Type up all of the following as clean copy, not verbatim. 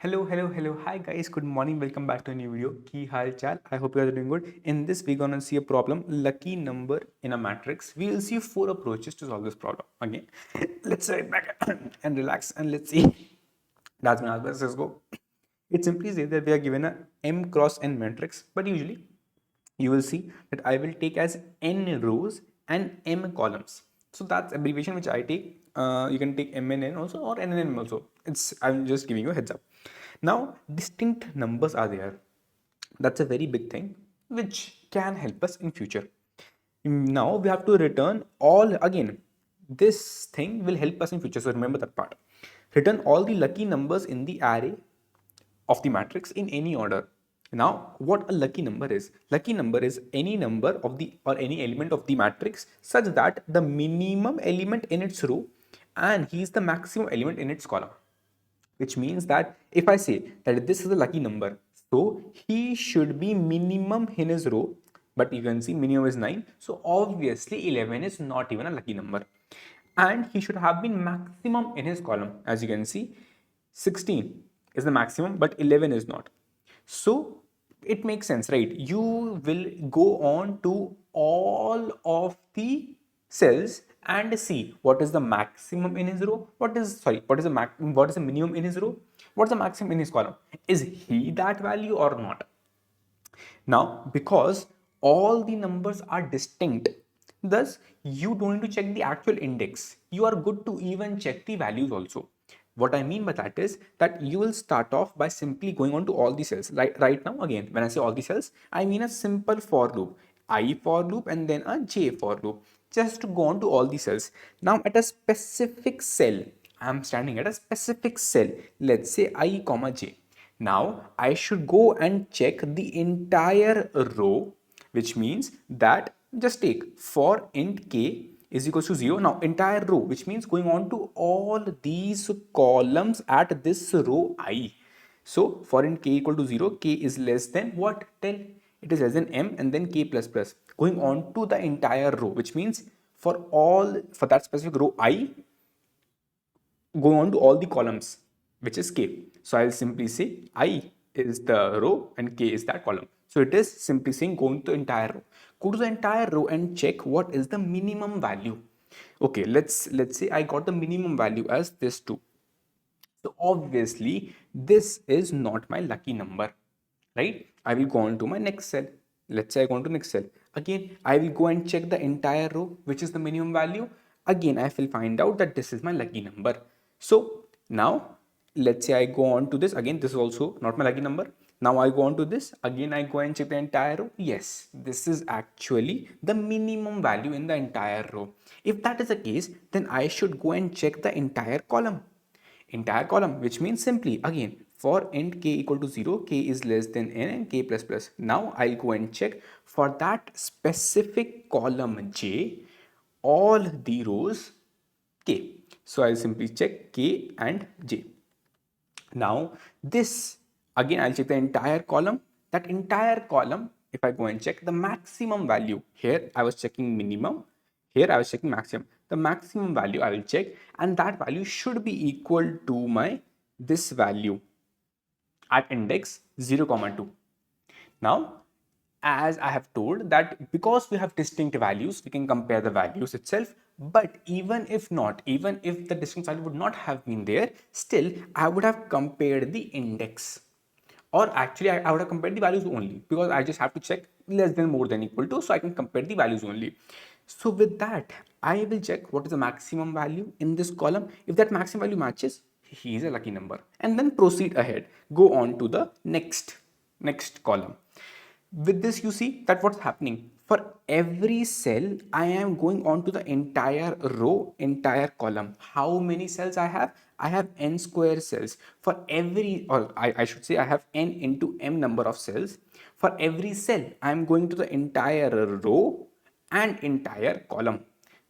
Hello. Hi guys, good morning. Welcome back to a new video. Ki hal chal? I hope you guys are doing good. In this, we're gonna see a problem, lucky number in a matrix. We will see four approaches to solve this problem. Again, let's sit back and relax and let's see. That's my answer. Let's go. It simply says that we are given a m cross n matrix, but usually you will see that I will take as n rows and m columns. So that's abbreviation which I take. You can take m and n also or n and m also. I'm just giving you a heads up. Now distinct numbers are there. That's a very big thing which can help us in future. Now we have to return all again. This thing will help us in future. So remember that part. Return all the lucky numbers in the array of the matrix in any order. Now, what a lucky number is? Lucky number is any number of the or any element of the matrix such that the minimum element in its row and he is the maximum element in its column. Which means that if I say that this is a lucky number, so he should be minimum in his row, but you can see minimum is 9. So obviously 11 is not even a lucky number. And he should have been maximum in his column. As you can see, 16 is the maximum, but 11 is not. So it makes sense, right? You will go on to all of the cells and see what is the maximum in his row, what is the minimum in his row, what's the maximum in his column. Is he that value or not? Now, because all the numbers are distinct, thus you don't need to check the actual index. You are good to even check the values also. What I mean by that is that you will start off by simply going on to all the cells. Right now, again, when I say all the cells, I mean a simple for loop, I for loop and then a J for loop. Just to go on to all the cells. Now at a specific cell, I'm standing at a specific cell. Let's say I comma J. Now I should go and check the entire row, which means that just take for int k is equals to 0. Now entire row, which means going on to all these columns at this row I. So for int k equal to 0, k is less than what? Tell. It is less than m and then k plus plus. Going on to the entire row, which means for that specific row I, go on to all the columns, which is k. So I'll simply say I is the row and k is that column. So it is simply saying go into the entire row. Go to the entire row and check what is the minimum value. Okay, let's say I got the minimum value as this 2. So obviously this is not my lucky number, right? I will go on to my next cell. Let's say I go on to next cell. Again, I will go and check the entire row, which is the minimum value. Again, I will find out that this is my lucky number. So now let's say I go on to this. Again, this is also not my lucky number. Now I go on to this. Again, I go and check the entire row. Yes, this is actually the minimum value in the entire row. If that is the case, then I should go and check the entire column, which means simply again for int k equal to 0, k is less than n and k plus plus. Now I'll go and check for that specific column j all the rows k. So I'll simply check k and j. Now this again I'll check the entire column. That entire column, if I go and check the maximum value, here I was checking minimum, here I was checking maximum. The maximum value I will check, and that value should be equal to my this value at index 0, 2. Now, as I have told that because we have distinct values, we can compare the values itself. But even if not, even if the distinct value would not have been there, still I would have compared the index. Or actually I would have compared the values only, because I just have to check less than, more than, equal to, so I can compare the values only. So with that, I will check what is the maximum value in this column. If that maximum value matches, he is a lucky number, and then proceed ahead, go on to the next column. With this, you see that what's happening, for every cell I am going on to the entire row, entire column. How many cells I have? I have n square cells for every, or I should say I have n into m number of cells. For every cell I am going to the entire row and entire column.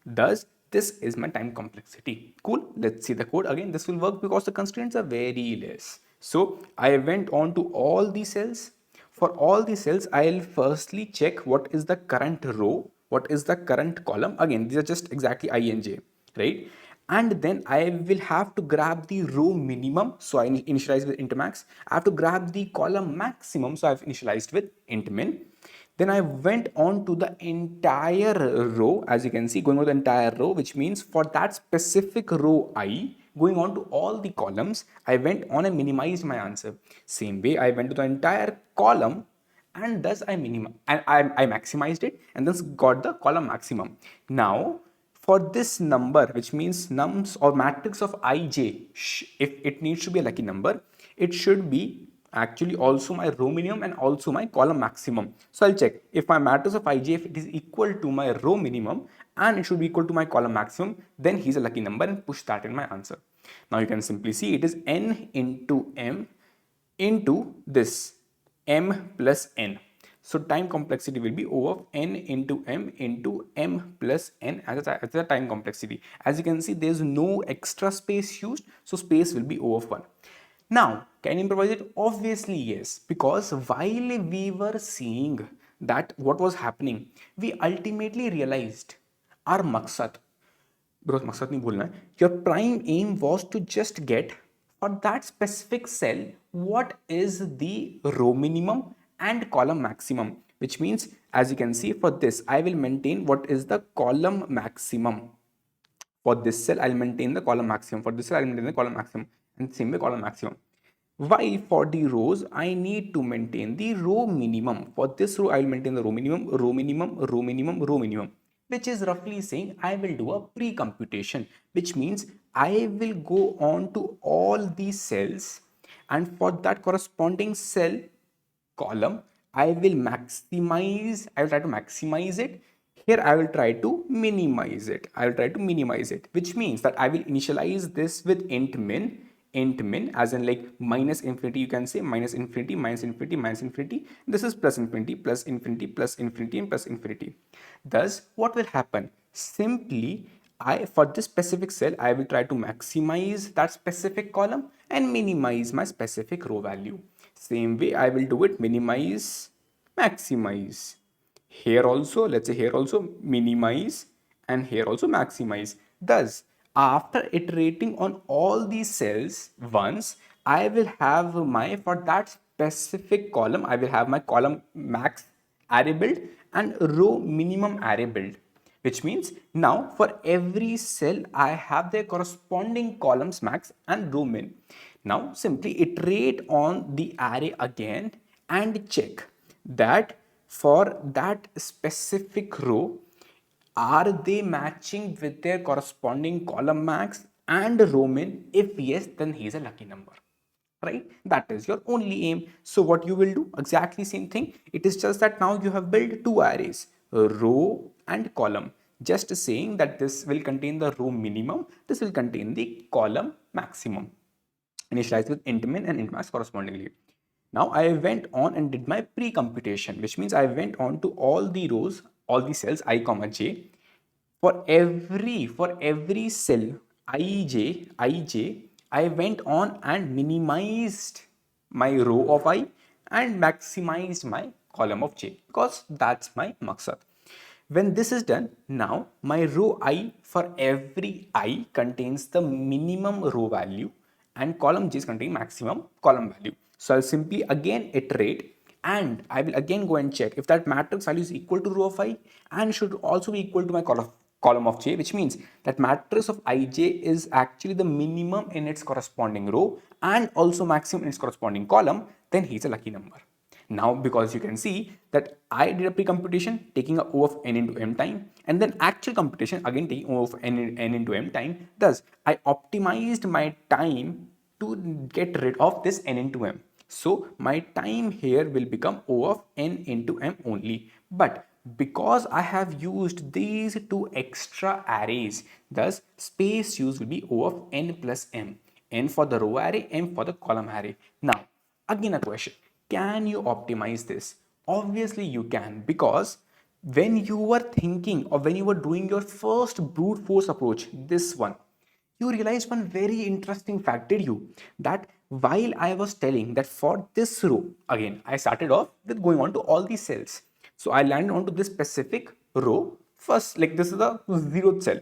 Thus this is my time complexity. Cool. Let's see the code again. This will work because the constraints are very less. So I went on to all the cells. For all the cells, I'll firstly check what is the current row, what is the current column. Again, these are just exactly I and j, right? and then I will have to grab the row minimum, so I initialize with int max. I have to grab the column maximum, so I've initialized with int min. Then I went on to the entire row, as you can see, going on the entire row, which means for that specific row I, going on to all the columns, I went on and minimized my answer. Same way, I went to the entire column, and thus I maximized it and thus got the column maximum. Now, for this number, which means nums or matrix of ij, if it needs to be a lucky number, it should be actually also my row minimum and also my column maximum. So I'll check if my matrix of ij, if it is equal to my row minimum and it should be equal to my column maximum, then he's a lucky number, and push that in my answer. Now you can simply see it is n into m into this m plus n. So time complexity will be O of n into m plus n as a time complexity. As you can see, there is no extra space used, so space will be O of 1. Now, can you improvise it? Obviously yes, because while we were seeing that what was happening, we ultimately realized our maqsad, because मकसद नहीं भूलना है, your prime aim was to just get for that specific cell what is the row minimum and column maximum, which means as you can see for this I will maintain what is the column maximum. For this cell I'll maintain the column maximum, for this cell I'll maintain the column maximum, and same way column maximum. While for the rows I need to maintain the row minimum. For this row I will maintain the row minimum, row minimum, row minimum, row minimum, which is roughly saying I will do a pre-computation, which means I will go on to all these cells, and for that corresponding cell column I will try to maximize it. Here I will try to minimize it. Which means that I will initialize this with int min, as in like minus infinity, you can say minus infinity, minus infinity, minus infinity. This is plus infinity, plus infinity, plus infinity, and plus infinity. Thus, what will happen? Simply, for this specific cell, I will try to maximize that specific column and minimize my specific row value. Same way, I will do it minimize, maximize. Here also, let's say here also minimize, and here also maximize. Thus, after iterating on all these cells once, I will have my, for that specific column, I will have my column max array build and row minimum array build, which means now for every cell I have their corresponding columns max and row min. Now simply iterate on the array again and check that for that specific row, are they matching with their corresponding column max and row min? If yes, then he is a lucky number, right? That is your only aim. So what you will do, exactly same thing. It is just that now you have built two arrays, row and column, just saying that this will contain the row minimum, this will contain the column maximum, initialized with int min and int max correspondingly. Now I went on and did my pre-computation, which means I went on to all the rows, all the cells I comma j. For every cell ij, I went on and minimized my row of I and maximized my column of j, because that's my maqsad. When this is done, now my row I for every I contains the minimum row value and column j is containing maximum column value. So I'll simply again iterate and I will again go and check if that matrix value is equal to row of I and should also be equal to my column of j, which means that matrix of ij is actually the minimum in its corresponding row and also maximum in its corresponding column, then he's a lucky number. Now, because you can see that I did a pre-computation taking a O of n into m time, and then actual computation again taking O of n into m time. Thus, I optimized my time to get rid of this n into m. So my time here will become O of n into m only. But because I have used these two extra arrays, thus space use will be O of n plus m. N for the row array, m for the column array. Now, again a question. Can you optimize this? Obviously you can, because when you were thinking or when you were doing your first brute force approach, this one, you realized one very interesting fact, did you? That while I was telling that for this row, again, I started off with going on to all these cells. So I landed onto this specific row first, like this is the 0th cell.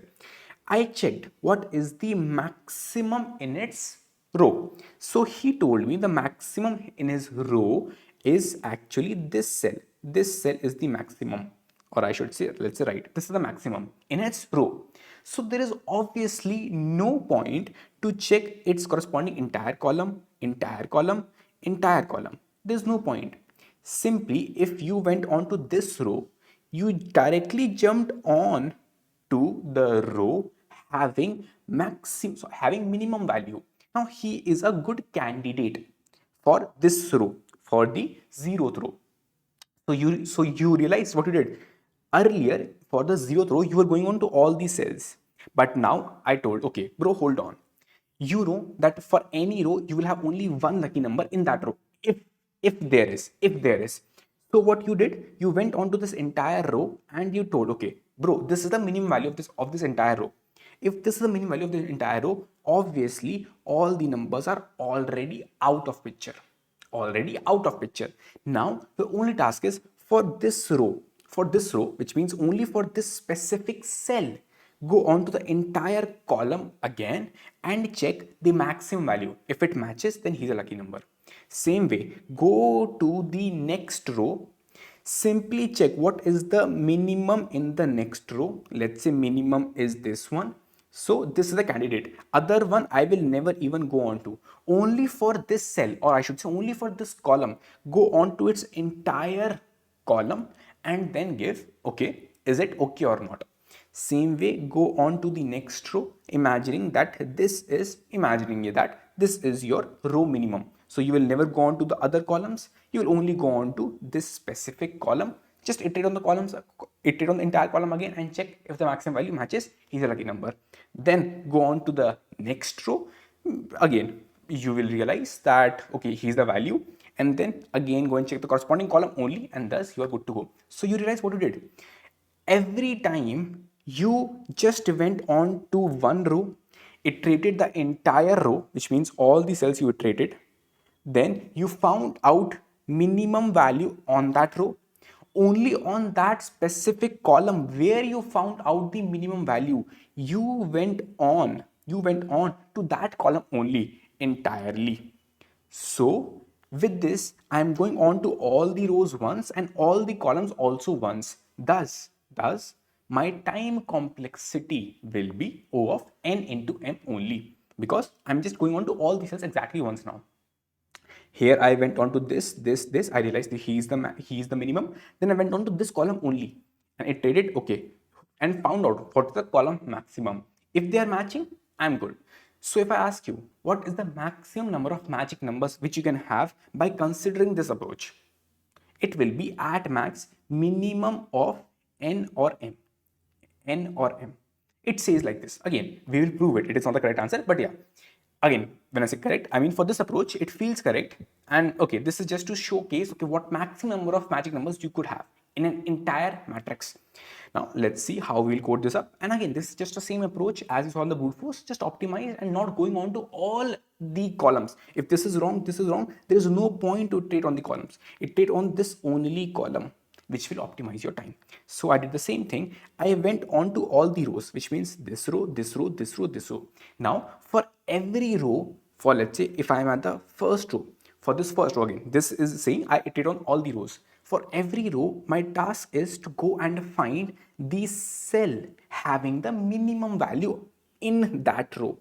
I checked what is the maximum in its row. So he told me the maximum in his row is actually this cell. This cell is the maximum, or I should say, let's say, right, this is the maximum in its row. So there is obviously no point to check its corresponding entire column, entire column, entire column. There's no point. Simply, if you went on to this row, you directly jumped on to the row having minimum value. Now he is a good candidate for this row, for the zeroth row. So you realize what you did earlier. For the zeroth row, you were going on to all these cells, but now I told, okay bro, hold on. You know that for any row you will have only one lucky number in that row, if there is. So what you did, you went on to this entire row and you told, okay bro, this is the minimum value of this entire row. If this is the minimum value of the entire row, obviously all the numbers are already out of picture. Now the only task is for this row, which means only for this specific cell, go on to the entire column again and check the maximum value. If it matches, then he's a lucky number. Same way, go to the next row, simply check what is the minimum in the next row. Let's say minimum is this one. So this is the candidate. Other one I will never even go on to. Only for this cell, or I should say only for this column, go on to its entire column and then give, okay, is it okay or not? Same way, go on to the next row, imagining that this is your row minimum. So you will never go on to the other columns. You will only go on to this specific column. Just iterate on the columns, iterate on the entire column again and check if the maximum value matches. He's a lucky number. Then go on to the next row. Again, you will realize that, okay, he's the value. And then again, go and check the corresponding column only, and thus you are good to go. So you realize what you did. Every time you just went on to one row, iterated the entire row, which means all the cells you iterated, then you found out minimum value on that row. Only on that specific column where you found out the minimum value, you went on to that column only entirely. So with this, I am going on to all the rows once and all the columns also once. Thus my time complexity will be O of n into m only, because I'm just going on to all the cells exactly once now. Here I went on to this. I realized that he is the minimum. Then I went on to this column only and it traded, okay, and found out what is the column maximum. If they are matching, I'm good. So if I ask you, what is the maximum number of magic numbers which you can have by considering this approach? It will be at max minimum of n or m. It says like this. Again, we will prove it. It is not the correct answer, but yeah. Again, when I say correct, I mean for this approach, it feels correct. And okay, this is just to showcase, okay, what maximum number of magic numbers you could have in an entire matrix. Now, let's see how we'll code this up. And again, this is just the same approach as you saw in the brute force, just optimize and not going on to all the columns. If this is wrong, there is no point to iterate on the columns. Iterate on this only column, which will optimize your time. So I did the same thing. I went on to all the rows, which means this row, this row, this row, this row. Now, for every row, for let's say if I am at the first row, for this first row again, this is saying I iterate on all the rows. For every row, my task is to go and find the cell having the minimum value in that row.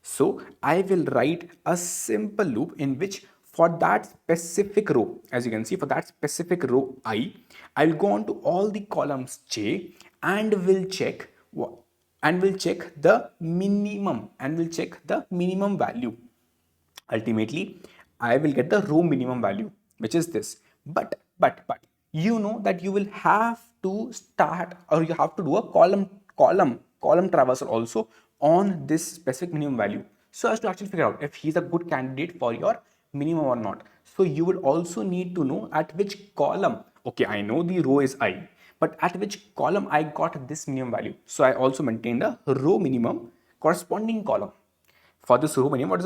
So I will write a simple loop in which for that specific row, as you can see, for that specific row I'll go on to all the columns J and will check the minimum value. Ultimately, I will get the row minimum value, which is this. But you know that you will have to start, or you have to do a column traversal also on this specific minimum value, so as to actually figure out if he's a good candidate for your minimum or not. So you would also need to know at which column, okay, I know the row is I, but at which column I got this minimum value. So I also maintained a row minimum corresponding column. For this row minimum, what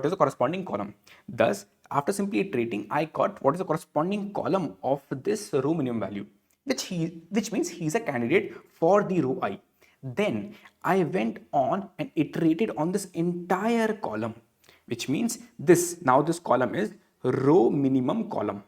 is the corresponding column? Thus, after simply iterating, I got what is the corresponding column of this row minimum value, which means he's a candidate for the row I. Then I went on and iterated on this entire column, which means now this column is row minimum column.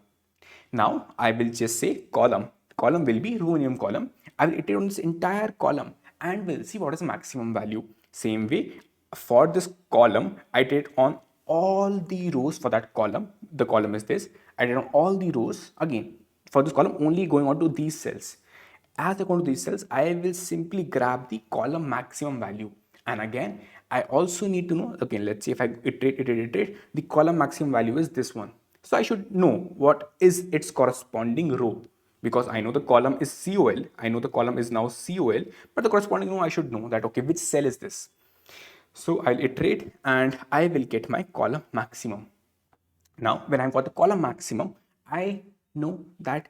Now I will just say column. Column will be row minimum column. I will iterate on this entire column and we'll see what is the maximum value. Same way, for this column, I iterate on all the rows for that column. The column is this. I iterate on all the rows again for this column, only going on to these cells. As I go to these cells, I will simply grab the column maximum value. And again, I also need to know, again, let's say if I iterate, the column maximum value is this one. So I should know what is its corresponding row, because I know the column is COL. I know the column is now COL, but the corresponding row I should know that, okay, which cell is this? So I'll iterate and I will get my column maximum. Now, when I've got the column maximum, I know that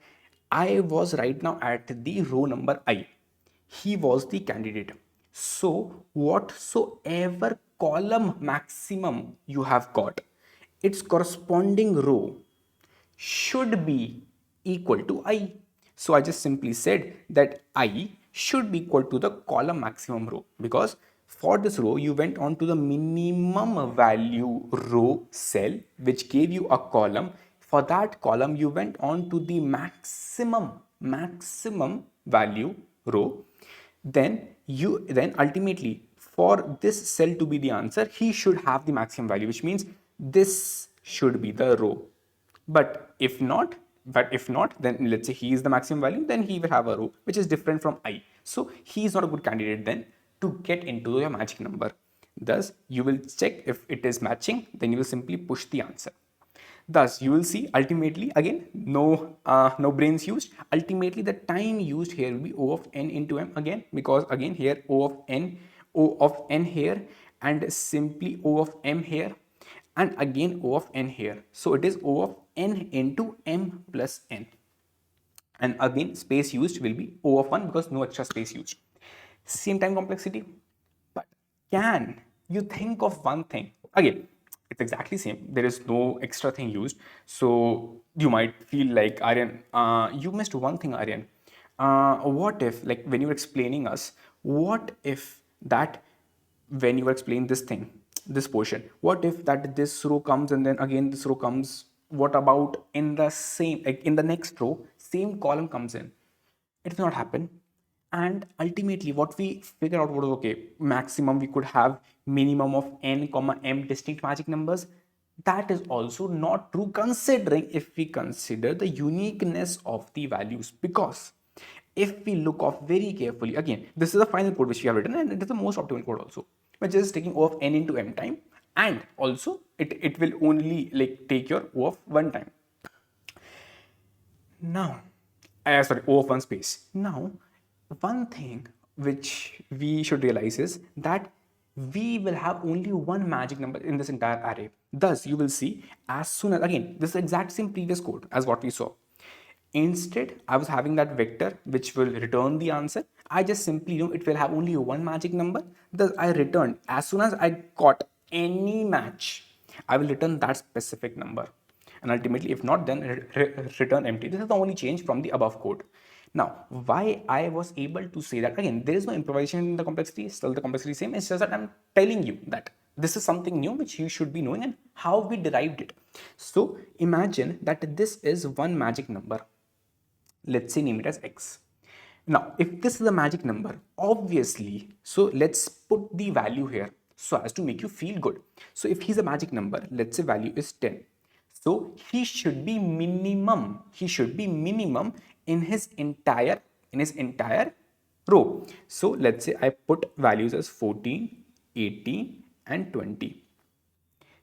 I was right now at the row number I. He was the candidate. So, whatsoever column maximum you have got, its corresponding row should be equal to I. So I just simply said that I should be equal to the column maximum row, because for this row you went on to the minimum value row cell which gave you a column. For that column you went on to the maximum value row. Then ultimately for this cell to be the answer, he should have the maximum value, which means this should be the row. But if not, then let's say he is the maximum value, then he will have a row which is different from I. So he is not a good candidate then to get into your magic number. Thus, you will check if it is matching, then you will simply push the answer. Thus, you will see ultimately, again, no brains used. Ultimately, the time used here will be O of n into m again, because again here O of n here, and simply O of m here, and again O of n here. So it is O of n into m plus n. And again, space used will be O of 1 because no extra space used. Same time complexity. But can you think of one thing? Again, it's exactly same. There is no extra thing used. So you might feel like, Aryan, you missed one thing, Aryan. What if, like when you were explaining us, what if that when you were explaining this thing, this portion, what if that this row comes and then again this row comes? What about in the same, like in the next row, same column comes in? It will not happen. And ultimately what we figure out was, okay, maximum we could have minimum of n comma m distinct magic numbers. That is also not true, considering if we consider the uniqueness of the values. Because if we look off very carefully, again, this is the final code which we have written, and it is the most optimal code also, which is taking O of n into m time, and also it will only like take your O of 1 time. Now, sorry, O of 1 space. Now, one thing which we should realize is that we will have only one magic number in this entire array. Thus, you will see as soon as, again, this is the exact same previous code as what we saw. Instead, I was having that vector which will return the answer. I just simply know it will have only one magic number. Thus, I returned, as soon as I got any match, I will return that specific number. And ultimately, if not, then return empty. This is the only change from the above code. Now, why I was able to say that, again, there is no improvisation in the complexity, still the complexity is same. It's just that I'm telling you that this is something new which you should be knowing and how we derived it. So imagine that this is one magic number. Let's say name it as x. Now, if this is a magic number, obviously, so let's put the value here so as to make you feel good. So if he's a magic number, let's say value is 10. So he should be minimum. He should be minimum in his entire row. So let's say I put values as 14, 18, and 20.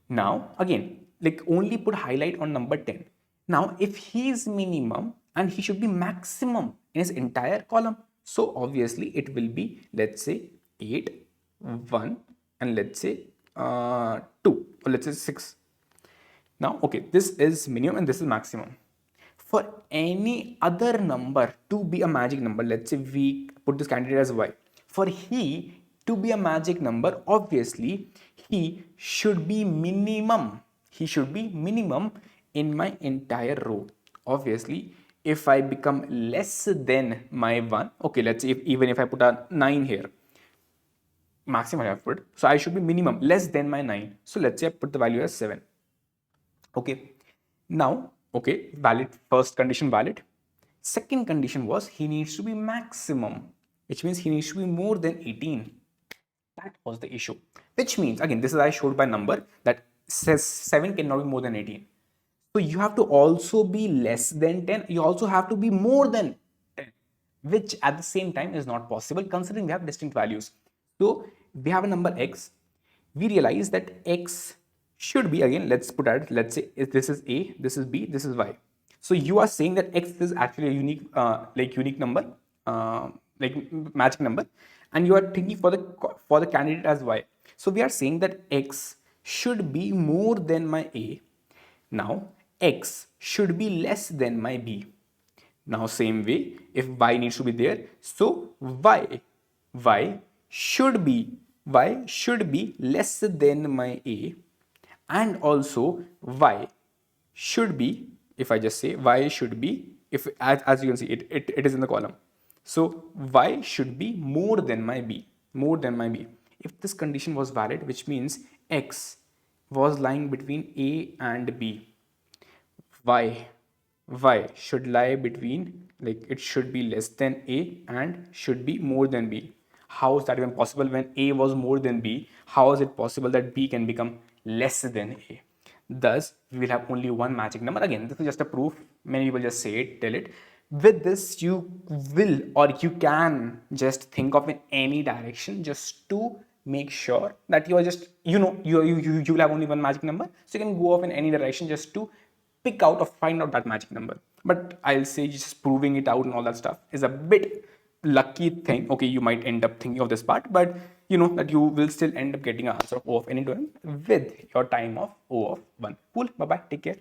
Now again, like only put highlight on number 10. Now if he is minimum and he should be maximum in his entire column, so obviously it will be, let's say 8, 1, and let's say 2, or let's say 6. Now, okay, this is minimum and this is maximum. For any other number to be a magic number, let's say we put this candidate as y. For he to be a magic number, obviously, he should be minimum. He should be minimum in my entire row. Obviously, if I become less than my 1, okay, let's say even if I put a 9 here, maximum I have put. So I should be minimum less than my 9. So let's say I put the value as 7. Okay. Now, okay, valid, first condition valid. Second condition was he needs to be maximum, which means he needs to be more than 18. That was the issue. Which means, again, this is I showed by number that says 7 cannot be more than 18. So you have to also be less than 10. You also have to be more than 10, which at the same time is not possible considering we have distinct values. So we have a number x. We realize that x should be, again, let's put it, let's say if this is a, this is b, this is y. So you are saying that x is actually a unique, unique number, like magic number, and you are thinking for the candidate as y. So we are saying that x should be more than my a. Now x should be less than my b. Now same way, if y needs to be there, so y should be less than my a, and also y should be, if I just say y should be, if as you can see it is in the column, so y should be more than my b, more than my b. If this condition was valid, which means x was lying between a and b, y should lie between, like it should be less than a and should be more than b. How is that even possible? When a was more than b, how is it possible that b can become less than a? Thus we will have only one magic number. Again, this is just a proof. Many people just say it, tell it. With this, you will, or you can just think of in any direction just to make sure that you are just, you will have only one magic number, so you can go off in any direction just to pick out or find out that magic number. But I'll say just proving it out and all that stuff is a bit lucky thing. Okay, you might end up thinking of this part, but you know that you will still end up getting an answer of O of n into m with your time of O of 1. Cool. Bye bye. Take care.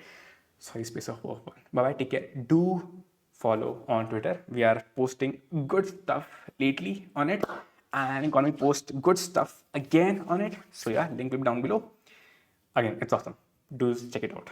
Sorry, space of O of 1. Bye bye. Take care. Do follow on Twitter. We are posting good stuff lately on it, and I'm gonna post good stuff again on it. So yeah, link will be down below. Again, it's awesome. Do check it out.